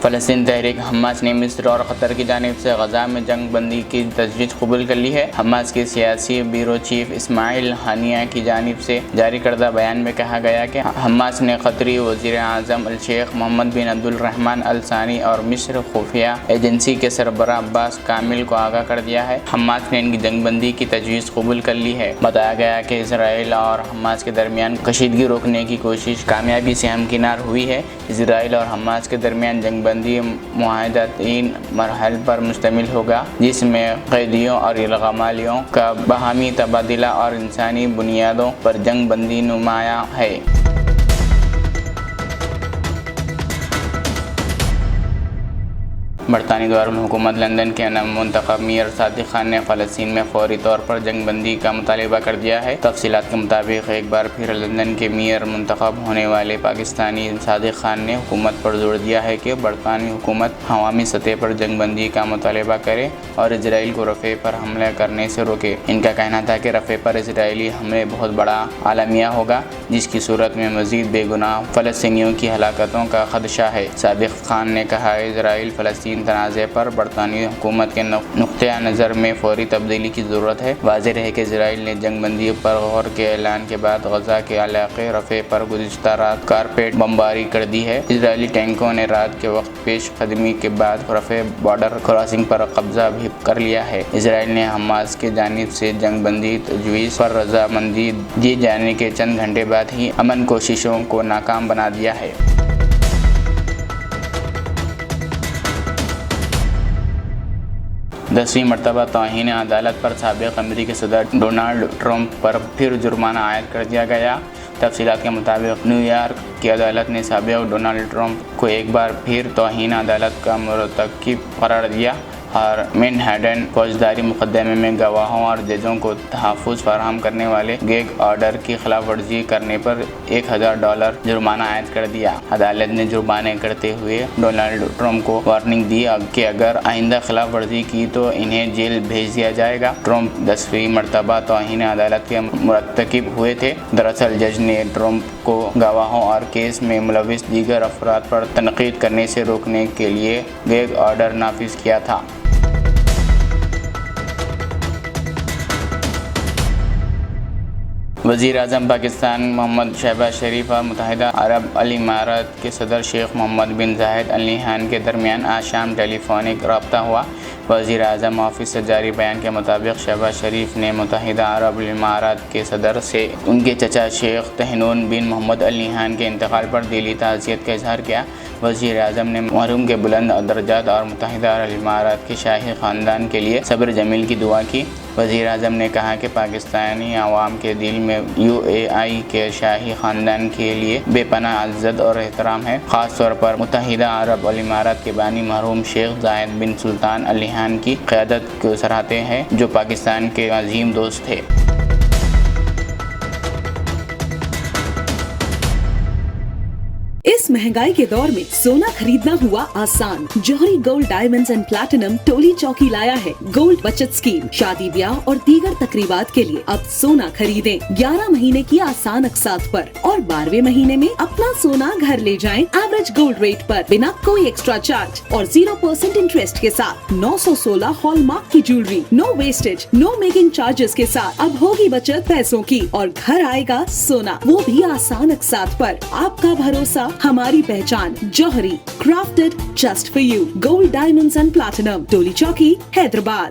فلسطین تحریک حماس نے مصر اور قطر کی جانب سے غزہ میں جنگ بندی کی تجویز قبول کر لی ہے۔ حماس کے سیاسی بیورو چیف اسماعیل ہانیہ کی جانب سے جاری کردہ بیان میں کہا گیا کہ حماس نے قطری وزیر اعظم الشیخ محمد بن عبد الرحمن ال ثانی اور مصر خفیہ ایجنسی کے سربراہ عباس کامل کو آگاہ کر دیا ہے۔ حماس نے ان کی جنگ بندی کی تجویز قبول کر لی ہے۔ بتایا گیا کہ اسرائیل اور حماس کے درمیان کشیدگی روکنے کی کوشش کامیابی سے ہمکنار ہوئی ہے۔ اسرائیل اور حماس کے درمیان جنگ بندی معاہدہ 3 مراحل پر مشتمل ہوگا، جس میں قیدیوں اور یرغمالیوں کا باہمی تبادلہ اور انسانی بنیادوں پر جنگ بندی نمایاں ہے۔ برطانوی دارالحکومت لندن کے منتخب میئر صادق خان نے فلسطین میں فوری طور پر جنگ بندی کا مطالبہ کر دیا ہے۔ تفصیلات کے مطابق ایک بار پھر لندن کے میئر منتخب ہونے والے پاکستانی صادق خان نے حکومت پر زور دیا ہے کہ برطانوی حکومت عوامی سطح پر جنگ بندی کا مطالبہ کرے اور اسرائیل کو رفح پر حملہ کرنے سے روکے۔ ان کا کہنا تھا کہ رفح پر اسرائیلی حملے بہت بڑا عالمیہ ہوگا، جس کی صورت میں مزید بے گناہ فلسطینیوں کی ہلاکتوں کا خدشہ ہے۔ صادق خان نے کہا، اسرائیل فلسطین تنازع پر برطانوی حکومت کے نقطۂ نظر میں فوری تبدیلی کی ضرورت ہے۔ واضح ہے کہ اسرائیل نے جنگ بندی پر غور کے اعلان کے بعد غزہ کے علاقے رفح پر گزشتہ رات کارپیٹ بمباری کر دی ہے۔ اسرائیلی ٹینکوں نے رات کے وقت پیش قدمی کے بعد رفح بارڈر کراسنگ پر قبضہ بھی کر لیا ہے۔ اسرائیل نے حماس کی جانب سے جنگ بندی تجویز پر رضامندی دیے جانے کے چند گھنٹے بعد ہی امن کوششوں کو ناکام بنا دیا ہے۔ 10ویں مرتبہ توہین عدالت پر سابق امریکی صدر ڈونلڈ ٹرمپ پر پھر جرمانہ عائد کر دیا گیا۔ تفصیلات کے مطابق نیو یارک کی عدالت نے سابق ڈونلڈ ٹرمپ کو ایک بار پھر توہین عدالت کا مرتکب قرار دیا اور مینہٹن فوجداری مقدمے میں گواہوں اور ججوں کو تحفظ فراہم کرنے والے گیگ آرڈر کی خلاف ورزی کرنے پر $1000 جرمانہ عائد کر دیا۔ عدالت نے جرمانے کرتے ہوئے ڈونلڈ ٹرمپ کو وارننگ دی کہ اگر آئندہ خلاف ورزی کی تو انہیں جیل بھیج دیا جائے گا۔ ٹرمپ 10ویں مرتبہ توہین عدالت کے مرتکب ہوئے تھے۔ دراصل جج نے ٹرمپ کو گواہوں اور کیس میں ملوث دیگر افراد پر تنقید کرنے سے روکنے کے لیے گیگ آرڈر نافذ کیا تھا۔ وزیر اعظم پاکستان محمد شہباز شریف اور متحدہ عرب الامارات کے صدر شیخ محمد بن زاید ال نہیان کے درمیان آج شام ٹیلی فونک رابطہ ہوا۔ وزیر اعظم آفس سے جاری بیان کے مطابق شہباز شریف نے متحدہ عرب الامارات کے صدر سے ان کے چچا شیخ طہنون بن محمد ال نہیان کے انتقال پر دلی تعزیت کا اظہار کیا۔ وزیر اعظم نے مرحوم کے بلند درجات اور متحدہ عرب الامارات کے شاہی خاندان کے لیے صبر جمیل کی دعا کی۔ وزیر اعظم نے کہا کہ پاکستانی عوام کے دل میں UAE کے شاہی خاندان کے لیے بے پناہ عزت اور احترام ہے۔ خاص طور پر متحدہ عرب الامارات کے بانی مرحوم شیخ زاید بن سلطان ال نہیان کی قیادت کو سراہتے ہیں، جو پاکستان کے عظیم دوست تھے۔ اس مہنگائی کے دور میں سونا خریدنا ہوا آسان۔ جوہری gold diamonds and platinum Toli Chowki لایا ہے گولڈ بچت اسکیم۔ شادی بیاہ اور دیگر تقریبات کے لیے اب سونا خریدیں 11 مہینے کی آسان اقساط پر اور 12ویں مہینے میں اپنا سونا گھر لے جائیں ایوریج گولڈ ریٹ پر بنا کوئی ایکسٹرا چارج اور 0% انٹرسٹ کے ساتھ۔ 916 ہال مارک کی جیولری، نو ویسٹیج، نو میکنگ چارجز کے ساتھ اب ہوگی بچت پیسوں کی اور گھر آئے گا سونا، وہ بھی آسان اقساط پر۔ آپ کا بھروسہ ہماری پہچان، جوہری، crafted just for you, gold diamonds and platinum, Toli Chowki, Hyderabad.